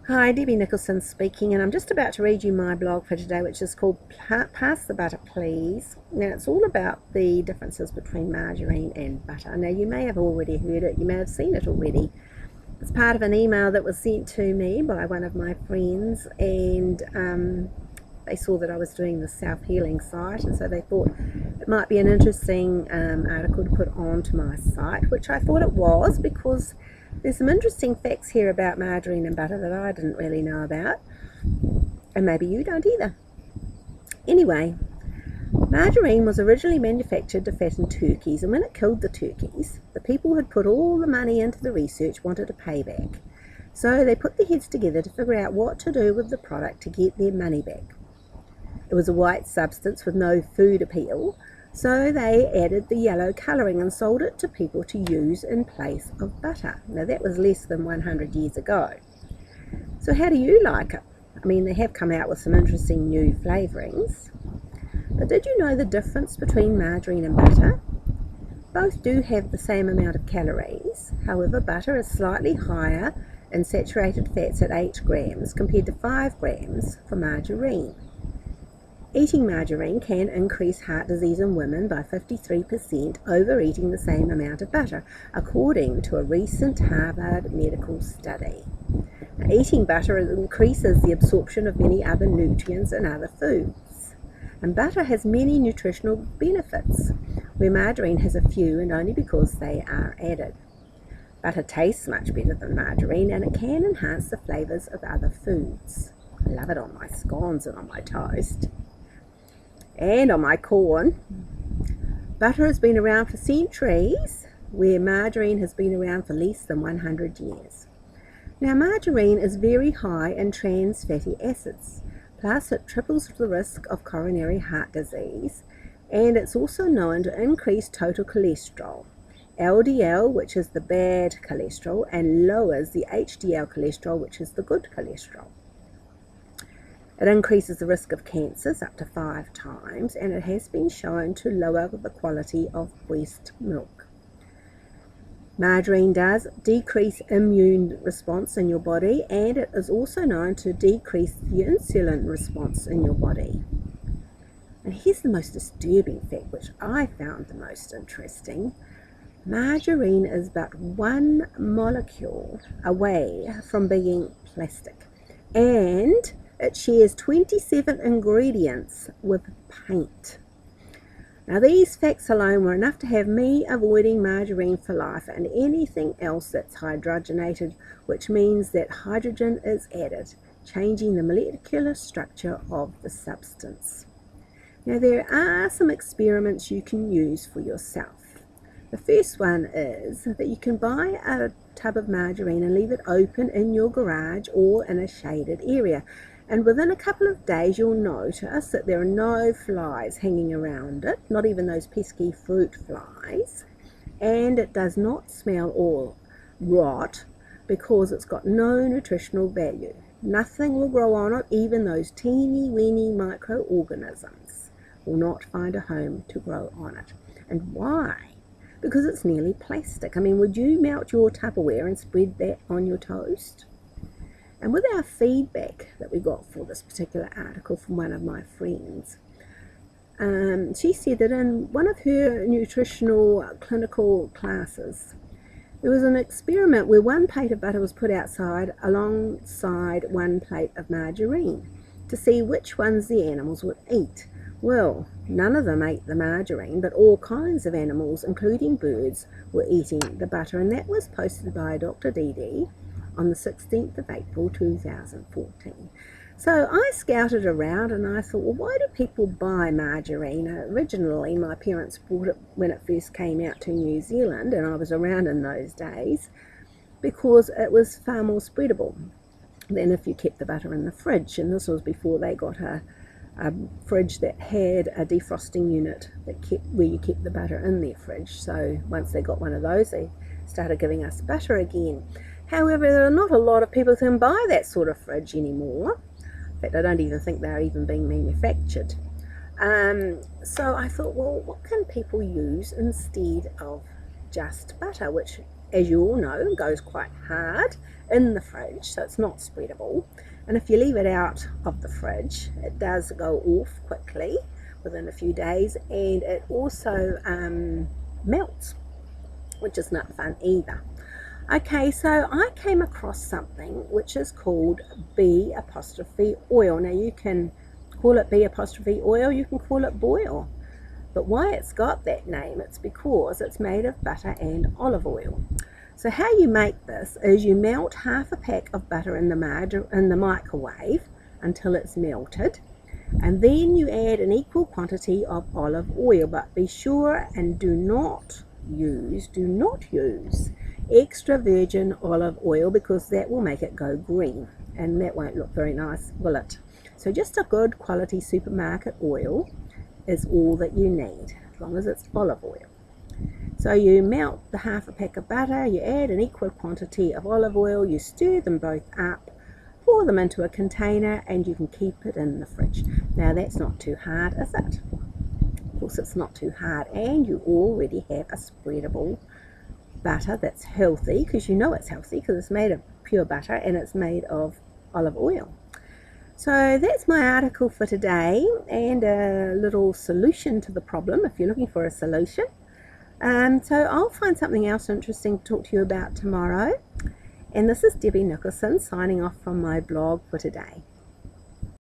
Hi, Debbie Nicholson speaking, and I'm just about to read you my blog for today, which is called Pass the Butter Please. Now, it's all about the differences between margarine and butter. Now, you may have already heard it, you may have seen it already. It's part of an email that was sent to me by one of my friends, and they saw that I was doing the self-healing site, and so they thought it might be an interesting article to put onto my site, which I thought it was, because there's some interesting facts here about margarine and butter that I didn't really know about, and maybe you don't either. Anyway, margarine was originally manufactured to fatten turkeys, and when it killed the turkeys, the people who had put all the money into the research wanted a payback. So they put their heads together to figure out what to do with the product to get their money back. It was a white substance with no food appeal, so they added the yellow colouring and sold it to people to use in place of butter. Now that was less than 100 years ago. So how do you like it? I mean, they have come out with some interesting new flavourings. But did you know the difference between margarine and butter? Both do have the same amount of calories. However, butter is slightly higher in saturated fats at 8 grams compared to 5 grams for margarine. Eating margarine can increase heart disease in women by 53% over eating the same amount of butter, according to a recent Harvard medical study. Now, eating butter increases the absorption of many other nutrients in other foods. And butter has many nutritional benefits, where margarine has a few and only because they are added. Butter tastes much better than margarine, and it can enhance the flavours of other foods. I love it on my scones and on my toast. And on my corn. Butter has been around for centuries, where margarine has been around for less than 100 years. Now, margarine is very high in trans fatty acids, plus it triples the risk of coronary heart disease, and it's also known to increase total cholesterol, LDL, which is the bad cholesterol, and lowers the HDL cholesterol, which is the good cholesterol. It increases the risk of cancers up to 5 times, and it has been shown to lower the quality of breast milk. Margarine does decrease immune response in your body, and it is also known to decrease the insulin response in your body. And here's the most disturbing fact, which I found the most interesting. Margarine is but 1 molecule away from being plastic, and it shares 27 ingredients with paint. Now, these facts alone were enough to have me avoiding margarine for life and anything else that's hydrogenated, which means that hydrogen is added, changing the molecular structure of the substance. Now, there are some experiments you can use for yourself. The first one is that you can buy a tub of margarine and leave it open in your garage or in a shaded area. And within a couple of days, you'll notice that there are no flies hanging around it, not even those pesky fruit flies. And it does not smell or rot because it's got no nutritional value. Nothing will grow on it, even those teeny weeny microorganisms will not find a home to grow on it. And why? Because it's nearly plastic. I mean, would you melt your Tupperware and spread that on your toast? And with our feedback that we got for this particular article from one of my friends, she said that in one of her nutritional clinical classes, there was an experiment where 1 plate of butter was put outside alongside 1 plate of margarine to see which ones the animals would eat. Well, none of them ate the margarine, but all kinds of animals, including birds, were eating the butter, and that was posted by Dr. Dee on the 16th of April 2014. So I scouted around and I thought, well, why do people buy margarine? Originally, my parents bought it when it first came out to New Zealand, and I was around in those days, because it was far more spreadable than if you kept the butter in the fridge. And this was before they got a fridge that had a defrosting unit that where you kept the butter in their fridge. So once they got one of those, they started giving us butter again. However, there are not a lot of people who can buy that sort of fridge anymore. In fact, I don't even think they're even being manufactured. So I thought, well, what can people use instead of just butter, which as you all know, goes quite hard in the fridge, so it's not spreadable. And if you leave it out of the fridge, it does go off quickly within a few days, and it also melts, which is not fun either. Okay, so I came across something which is called bee apostrophe oil. Now you can call it bee apostrophe oil, you can call it boil. But why it's got that name, it's because it's made of butter and olive oil. So how you make this is you melt half a pack of butter in the microwave until it's melted, and then you add an equal quantity of olive oil, but be sure and do not use extra virgin olive oil, because that will make it go green, and that won't look very nice, will it? So just a good quality supermarket oil is all that you need, as long as it's olive oil. So you melt the half a pack of butter, you add an equal quantity of olive oil, you stir them both up, pour them into a container, and you can keep it in the fridge. Now that's not too hard, is it? Of course it's not too hard, and you already have a spreadable butter that's healthy, because you know it's healthy because it's made of pure butter and it's made of olive oil. So that's my article for today, and a little solution to the problem if you're looking for a solution. So I'll find something else interesting to talk to you about tomorrow. And this is Debbie Nicholson signing off from my blog for today.